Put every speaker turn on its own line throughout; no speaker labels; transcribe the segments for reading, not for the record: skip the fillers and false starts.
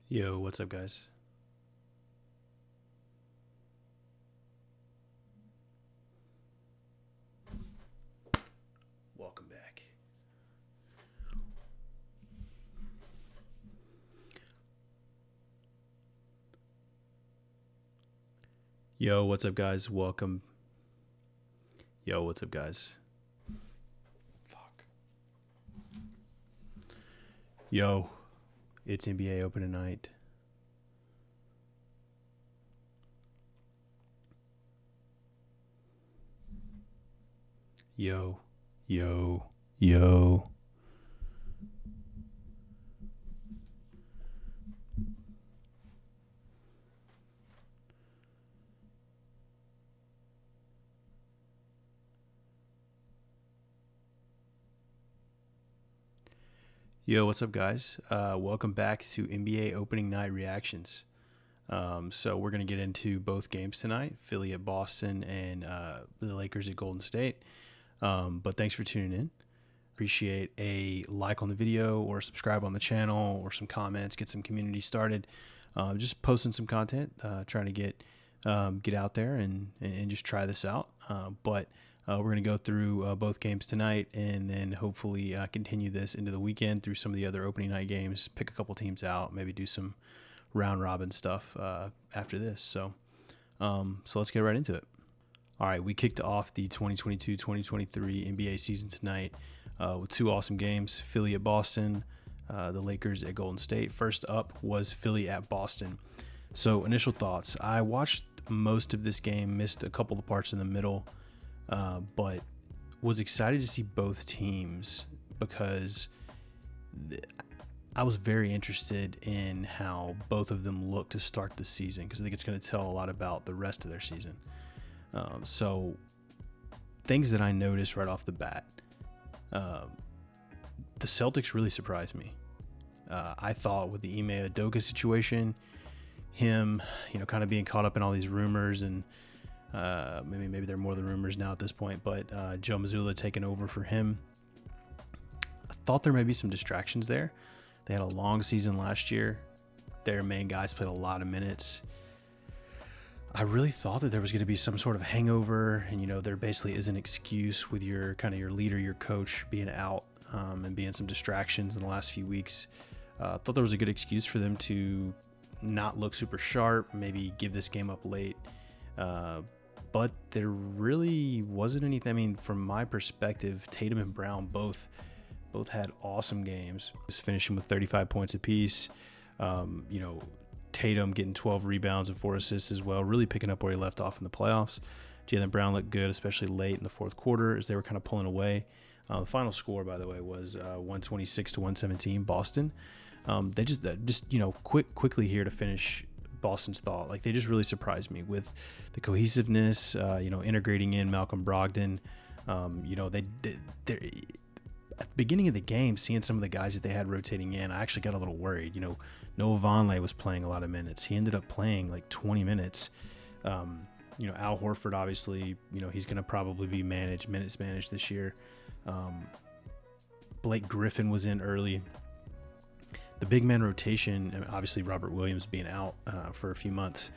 Yo, what's up, guys? Welcome back. Yo, what's up, guys? Welcome. Yo, what's up, guys? Fuck. Yo, it's NBA open tonight. Yo, yo, yo. Yo, what's up, guys? Welcome back to NBA opening night reactions. So we're going to get into both games tonight, Philly at Boston and the Lakers at Golden State. But thanks for tuning in. Appreciate a like on the video or subscribe on the channel or some comments, get some community started. Just posting some content, trying to get out there and just try this out. But we're going to go through both games tonight and then hopefully continue this into the weekend through some of the other opening night games, pick a couple teams out, maybe do some round robin stuff after this. So let's get right into it. All right, we kicked off the 2022-2023 NBA season tonight with two awesome games, Philly at Boston, the Lakers at Golden State. First up was Philly at Boston. So initial thoughts. I watched most of this game, missed a couple of parts in the middle, but was excited to see both teams because I was very interested in how both of them look to start the season because I think it's going to tell a lot about the rest of their season. So things that I noticed right off the bat, the Celtics really surprised me. I thought with the Ime Udoka situation, him, kind of being caught up in all these rumors and maybe they're more than rumors now at this point, but Joe Mazzulla taking over for him. I thought there may be some distractions there. They had a long season last year. Their main guys played a lot of minutes. I really thought that there was going to be some sort of hangover, and there basically is an excuse with your leader, your coach being out and being some distractions in the last few weeks. Thought there was a good excuse for them to not look super sharp, maybe give this game up late. But there really wasn't anything. I mean, from my perspective, Tatum and Brown both had awesome games. Just finishing with 35 points apiece. Tatum getting 12 rebounds and 4 assists as well, really picking up where he left off in the playoffs. Jaylen Brown looked good, especially late in the fourth quarter as they were kind of pulling away. The final score, by the way, was 126-117 Boston. They just quickly here to finish Boston's thought. Like, they just really surprised me with the cohesiveness, integrating in Malcolm Brogdon. They at the beginning of the game, seeing some of the guys that they had rotating in, I actually got a little worried. Noah Vonleh was playing a lot of minutes. He ended up playing like 20 minutes. Al Horford, obviously, he's going to probably be minutes managed this year. Blake Griffin was in early. The big man rotation, and obviously Robert Williams being out for a few months,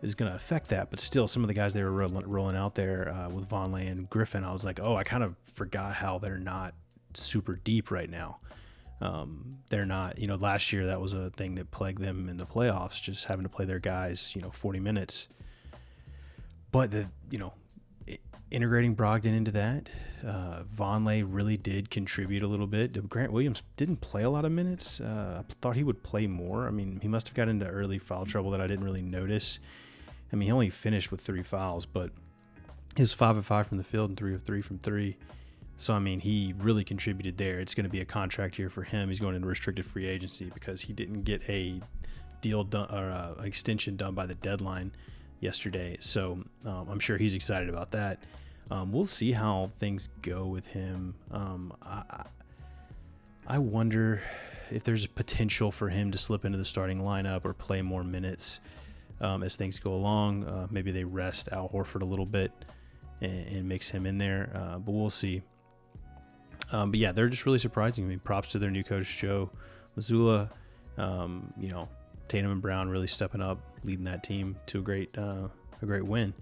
is going to affect that. But still, some of the guys they were rolling out there with Vonleh and Griffin, I was like, I kind of forgot how they're not super deep right now. They're not, last year that was a thing that plagued them in the playoffs, just having to play their guys, 40 minutes. But integrating Brogdon into that, Vonleh really did contribute a little bit. Grant Williams didn't play a lot of minutes. I thought he would play more. I mean, he must have got into early foul trouble that I didn't really notice. I mean, he only finished with 3 fouls, but he was 5 of 5 from the field and 3 of 3 from 3. So, I mean, he really contributed there. It's going to be a contract year for him. He's going into restricted free agency because he didn't get a deal done or an extension done by the deadline yesterday. So I'm sure he's excited about that. We'll see how things go with him. I wonder if there's a potential for him to slip into the starting lineup or play more minutes as things go along. Maybe they rest Al Horford a little bit and mix him in there, but we'll see. But yeah, they're just really surprising. I mean, props to their new coach, Joe Mazzulla. Tatum and Brown really stepping up, leading that team to a great win.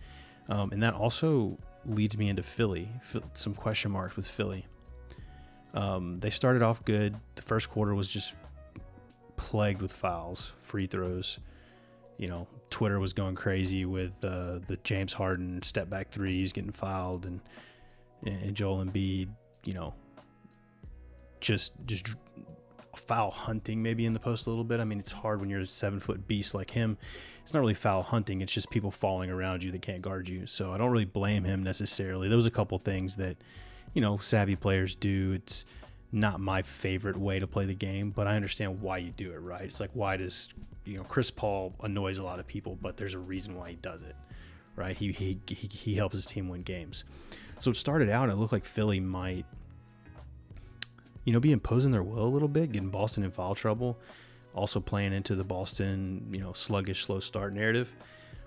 And that also leads me into Philly. Some question marks with Philly. They started off good. The first quarter was just plagued with fouls, free throws. Twitter was going crazy with the James Harden step back threes getting fouled, and Joel Embiid, just foul hunting maybe in the post a little bit. I mean, it's hard when you're a 7-foot beast like him. It's not really foul hunting. It's just people falling around you that can't guard you. So I don't really blame him necessarily. There was a couple things that, savvy players do. It's not my favorite way to play the game, but I understand why you do it, right? It's like, why does, Chris Paul annoys a lot of people, but there's a reason why he does it, right? He helps his team win games. So it started out and it looked like Philly might, be imposing their will a little bit, getting Boston in foul trouble, also playing into the Boston, sluggish, slow start narrative.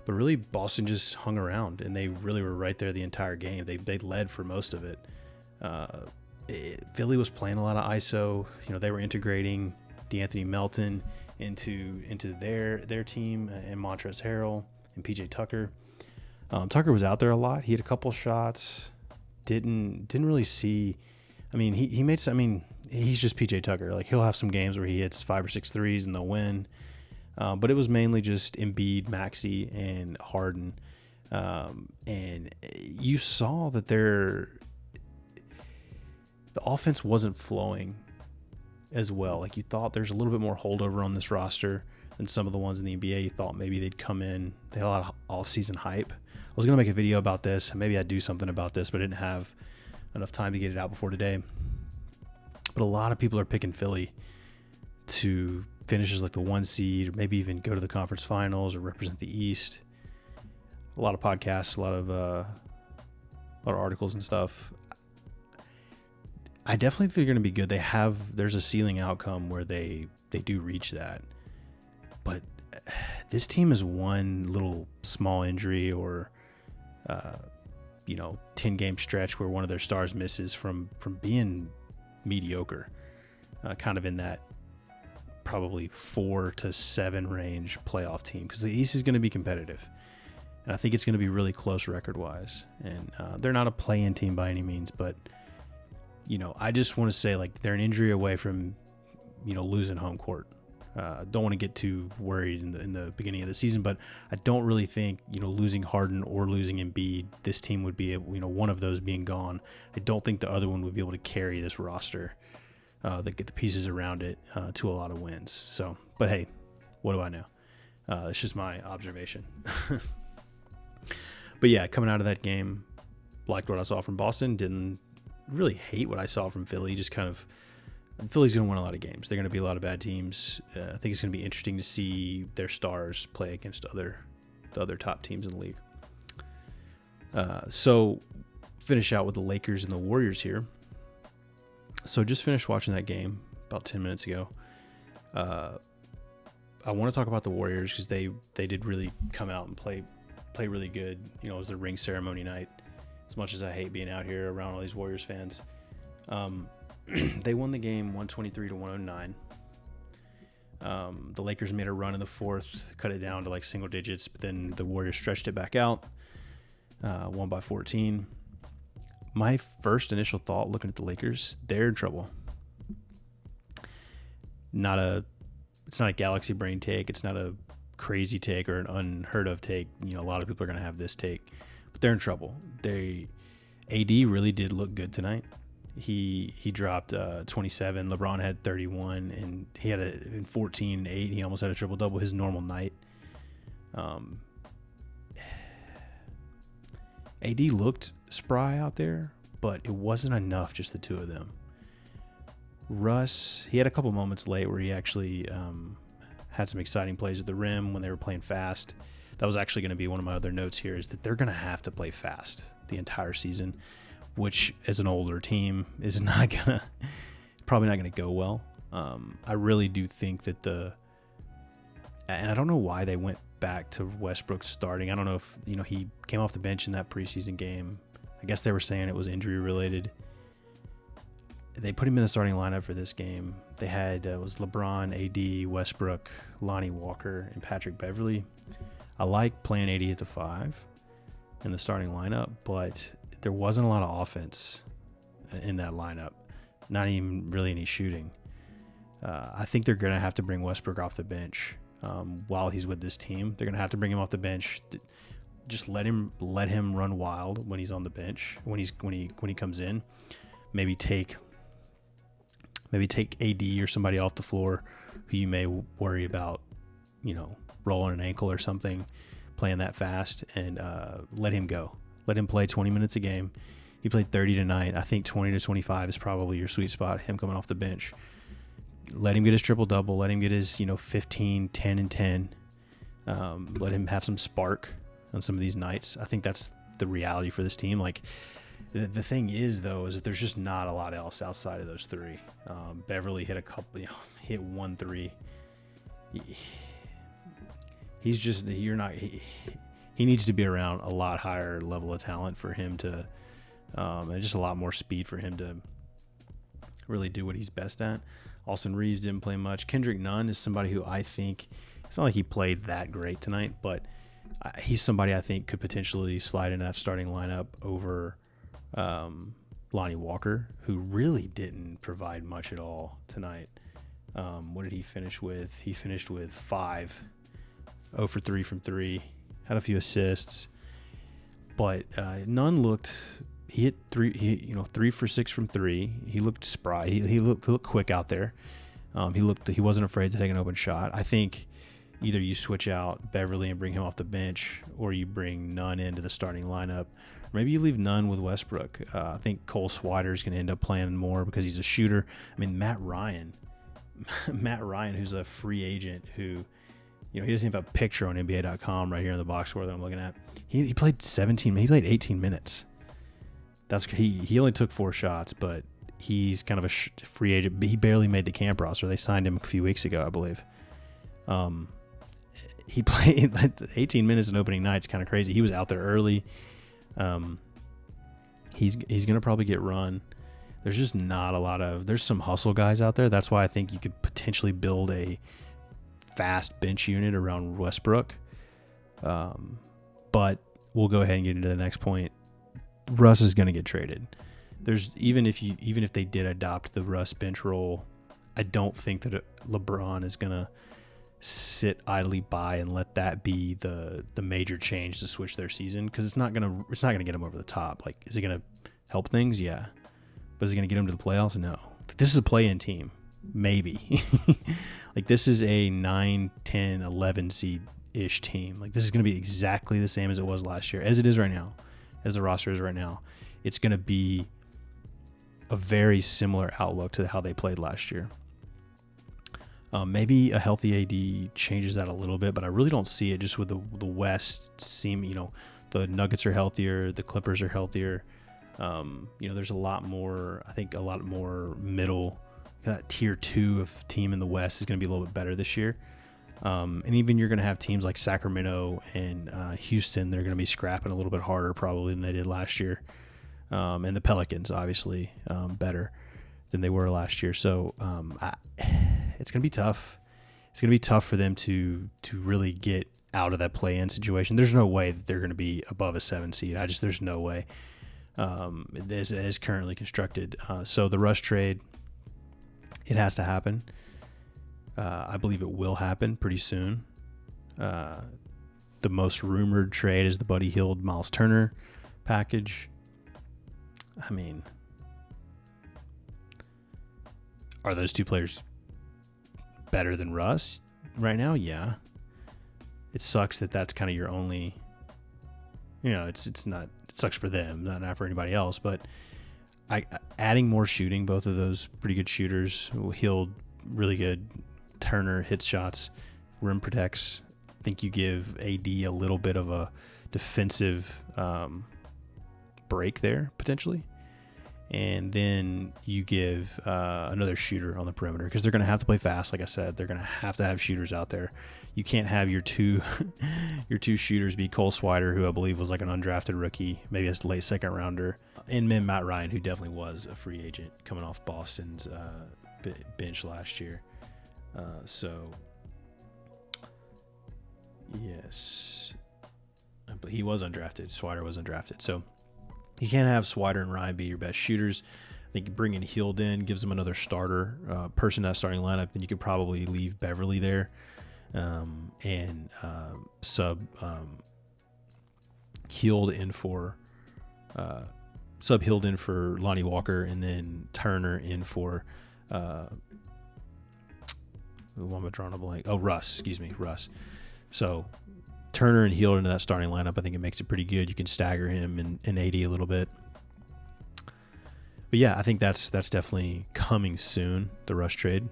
But really, Boston just hung around, and they really were right there the entire game. They led for most of it. Philly was playing a lot of ISO. They were integrating DeAnthony Melton into their team, and Montrezl Harrell and PJ Tucker. Tucker was out there a lot. He had a couple shots. Didn't really see. I mean, he made some. I mean, he's just PJ Tucker. Like, he'll have some games where he hits 5 or 6 threes and they'll win. But it was mainly just Embiid, Maxey, and Harden. And you saw that the offense wasn't flowing as well. Like, you thought there's a little bit more holdover on this roster than some of the ones in the NBA. You thought maybe they'd come in. They had a lot of off-season hype. I was going to make a video about this. Maybe I'd do something about this, but I didn't have enough time to get it out before today. But a lot of people are picking Philly to finish as like the 1 seed, or maybe even go to the conference finals or represent the East. A lot of podcasts, a lot of articles and stuff. I definitely think they're going to be good. There's a ceiling outcome where they do reach that. But this team is one little small injury or 10-game stretch where one of their stars misses from being mediocre, kind of in that probably 4 to 7 range playoff team, because the East is going to be competitive, and I think it's going to be really close record-wise. And they're not a play-in team by any means, but I just want to say, like, they're an injury away from losing home court. Don't want to get too worried in the beginning of the season, but I don't really think losing Harden or losing Embiid, this team would be one of those being gone. I don't think the other one would be able to carry this roster, that get the pieces around it to a lot of wins. So, but hey, what do I know? It's just my observation. But yeah, coming out of that game, liked what I saw from Boston. Didn't really hate what I saw from Philly. Just kind of. Philly's going to win a lot of games. They're going to be a lot of bad teams. I think it's going to be interesting to see their stars play against the other top teams in the league. So finish out with the Lakers and the Warriors here. So just finished watching that game about 10 minutes ago. I want to talk about the Warriors because they did really come out and play really good. It was the ring ceremony night. As much as I hate being out here around all these Warriors fans. They won the game 123-109. The Lakers made a run in the fourth, cut it down to like single digits, but then the Warriors stretched it back out, won by 14. My first initial thought looking at the Lakers, they're in trouble. It's not a galaxy brain take. It's not a crazy take or an unheard of take. A lot of people are going to have this take, but they're in trouble. AD really did look good tonight. He dropped 27. LeBron had 31, and he had in 14 and 8. He almost had a triple double his normal night. AD looked spry out there, but it wasn't enough. Just the two of them. Russ, he had a couple moments late where he actually had some exciting plays at the rim when they were playing fast. That was actually going to be one of my other notes here, is that they're going to have to play fast the entire season, which as an older team is probably not going to go well. I really do think that and I don't know why they went back to Westbrook starting. I don't know if, he came off the bench in that preseason game. I guess they were saying it was injury related. they put him in the starting lineup for this game. They had it was LeBron, AD, Westbrook, Lonnie Walker, and Patrick Beverly. I like playing AD at the 5 in the starting lineup, but there wasn't a lot of offense in that lineup. Not even really any shooting. I think they're going to have to bring Westbrook off the bench while he's with this team. They're going to have to bring him off the bench. Just let him run wild when he's on the bench. When he comes in, maybe take AD or somebody off the floor who you may worry about, rolling an ankle or something, playing that fast, and let him go. Let him play 20 minutes a game. He played 30 tonight. I think 20 to 25 is probably your sweet spot, him coming off the bench. Let him get his triple-double. Let him get his, 15, 10, and 10. Let him have some spark on some of these nights. I think that's the reality for this team. Like, the thing is, though, is that there's just not a lot else outside of those three. Beverly hit a couple, hit 1 3. He's just, he needs to be around a lot higher level of talent for him to, and just a lot more speed for him to really do what he's best at. Austin Reeves didn't play much. Kendrick Nunn is somebody who I think, it's not like he played that great tonight, but he's somebody I think could potentially slide in that starting lineup over Lonnie Walker, who really didn't provide much at all tonight. What did he finish with? He finished with 5, 0 for 3 from 3, had a few assists, but Nunn looked. He hit 3 for 6 from 3. He looked spry. He looked quick out there. He wasn't afraid to take an open shot. I think either you switch out Beverly and bring him off the bench, or you bring Nunn into the starting lineup. Or maybe you leave Nunn with Westbrook. I think Cole Swider is going to end up playing more because he's a shooter. I mean, Matt Ryan, who's a free agent who, he doesn't even have a picture on NBA.com right here in the box score that I'm looking at. He played 18 minutes. He only took 4 shots, but he's kind of a free agent. He barely made the camp roster. They signed him a few weeks ago, I believe. He played 18 minutes in opening night. It's kind of crazy. He was out there early. He's going to probably get run. There's just not a lot of – there's some hustle guys out there. That's why I think you could potentially build a fast bench unit around Westbrook. But we'll go ahead and get into the next point. Russ is going to get traded. Even if they did adopt the Russ bench role, I don't think that LeBron is going to sit idly by and let that be the major change to switch their season, because it's not going to get them over the top. Like, is it going to help things? Yeah. But is it going to get them to the playoffs? No. This is a play-in team. Maybe. Like, this is a 9, 10, 11 seed-ish team. Like, this is going to be exactly the same as it was last year, as it is right now. As the roster is right now, it's going to be a very similar outlook to how they played last year. Maybe a healthy AD changes that a little bit, but I really don't see it just with the West the Nuggets are healthier, the Clippers are healthier. There's a lot more middle. That tier 2 of team in the West is going to be a little bit better this year. And even you're going to have teams like Sacramento and Houston. They're going to be scrapping a little bit harder probably than they did last year. And the Pelicans, obviously, better than they were last year. So it's going to be tough. It's going to be tough for them to really get out of that play-in situation. There's no way that they're going to be above a 7 seed. There's no way. As it is currently constructed. So the Russ trade, it has to happen. I believe it will happen pretty soon. The most rumored trade is the Buddy Hield, Miles Turner package. I mean, are those two players better than Russ right now? Yeah. It sucks that that's kind of your only, it's not, it sucks for them, not for anybody else, but adding more shooting, both of those pretty good shooters. Hield, really good. Turner hits shots, rim protects. I think you give AD a little bit of a defensive break there, potentially. And then you give another shooter on the perimeter, because they're going to have to play fast. Like I said, they're going to have shooters out there. You can't have your two Your two shooters be Cole Swider, who I believe was like an undrafted rookie, maybe a late second rounder, and then Matt Ryan, who definitely was a free agent coming off Boston's bench last year. So, yes, but he was undrafted. Swider was undrafted. So you can't have Swider and Ryan be your best shooters. I think bringing Hield in gives them another starter person in that starting lineup. Then you could probably leave Beverly there and sub Hield in for Lonnie Walker, and then Turner in for I'm drawing a blank. Oh, Russ. So Turner and Hield into that starting lineup, I think it makes it pretty good. You can stagger him and AD a little bit. But yeah, I think that's definitely coming soon, the Russ trade.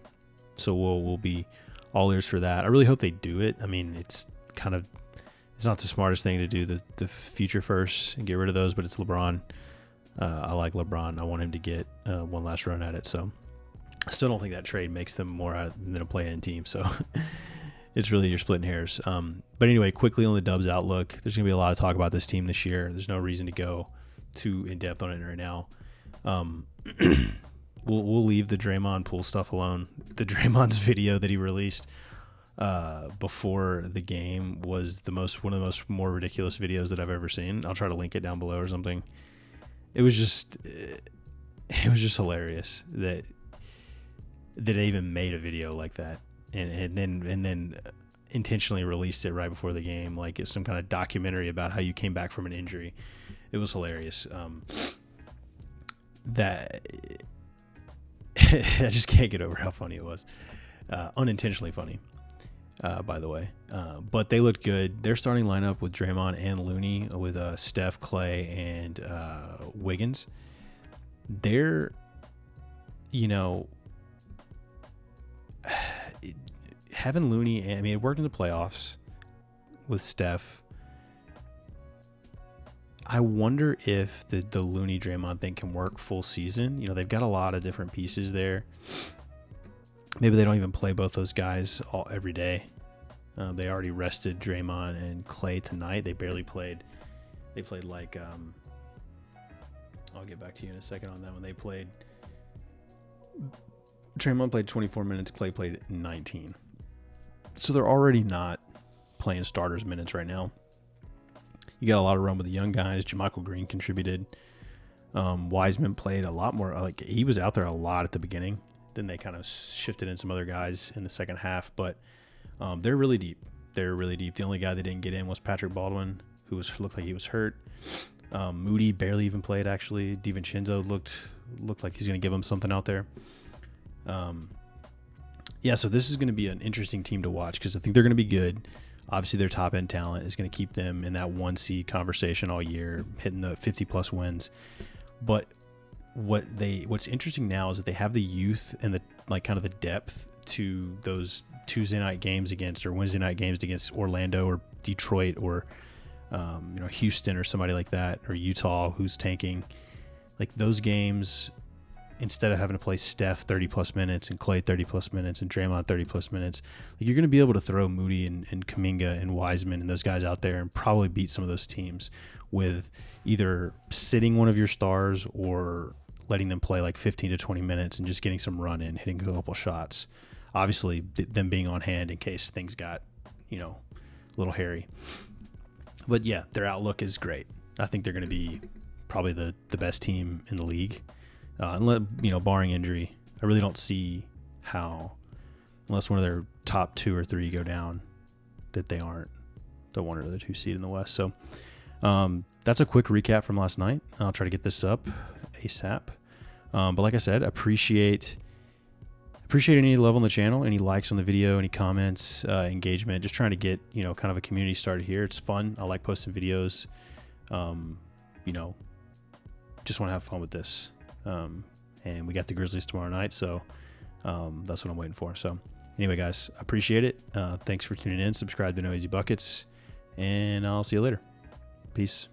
So we'll be all ears for that. I really hope they do it. I mean, it's not the smartest thing to do, the future first and get rid of those, but it's LeBron. I like LeBron. I want him to get one last run at it. So I still don't think that trade makes them more than a play-in team. So it's really, you're splitting hairs. But anyway, quickly on the Dubs outlook, there's going to be a lot of talk about this team this year. There's no reason to go too in-depth on it right now. We'll leave the Draymond Poole stuff alone. The Draymond's video that he released before the game was one of the most more ridiculous videos that I've ever seen. I'll try to link it down below or something. It was just hilarious that they even made a video like that, and then intentionally released it right before the game, like it's some kind of documentary about how you came back from an injury. It was hilarious. That I just can't get over how funny it was. Unintentionally funny, by the way. But they looked good. Their starting lineup with Draymond and Looney, with Steph, Clay, and Wiggins. They're, having Looney, I mean, it worked in the playoffs with Steph. I wonder if the Looney Draymond thing can work full season. They've got a lot of different pieces there. Maybe they don't even play both those guys every day. They already rested Draymond and Clay tonight. They barely played. They played like I'll get back to you in a second on that one. Draymond played 24 minutes. Clay played 19. So they're already not playing starters minutes right now. You got a lot of run with the young guys. JaMychal Green contributed. Wiseman played a lot more. Like, he was out there a lot at the beginning. Then they kind of shifted in some other guys in the second half. But they're really deep. The only guy that didn't get in was Patrick Baldwin, who looked like he was hurt. Moody barely even played, actually. DiVincenzo looked like he's going to give him something out there. Yeah, so this is going to be an interesting team to watch because I think they're going to be good. Obviously, their top-end talent is going to keep them in that one seed conversation all year, hitting the 50-plus wins. But what's interesting now is that they have the youth and the depth to those Tuesday night games against, or Wednesday night games against Orlando or Detroit or Houston or somebody like that, or Utah who's tanking. Like, those games, instead of having to play Steph 30-plus minutes and Clay 30-plus minutes and Draymond 30-plus minutes, like, you're going to be able to throw Moody and Kuminga and Wiseman and those guys out there and probably beat some of those teams with either sitting one of your stars or letting them play like 15 to 20 minutes and just getting some run in, hitting a couple shots. Obviously, them being on hand in case things got, a little hairy. But yeah, their outlook is great. I think they're going to be probably the best team in the league. Barring injury, I really don't see how, unless one of their top 2 or 3 go down, that they aren't the 1 or the 2 seed in the West. So that's a quick recap from last night. I'll try to get this up ASAP. But like I said, appreciate any love on the channel, any likes on the video, any comments, engagement. Just trying to get kind of a community started here. It's fun. I like posting videos. Just want to have fun with this. And we got the Grizzlies tomorrow night, so that's what I'm waiting for. So anyway, guys, appreciate it. Thanks for tuning in. Subscribe to No Easy Buckets, and I'll see you later. Peace.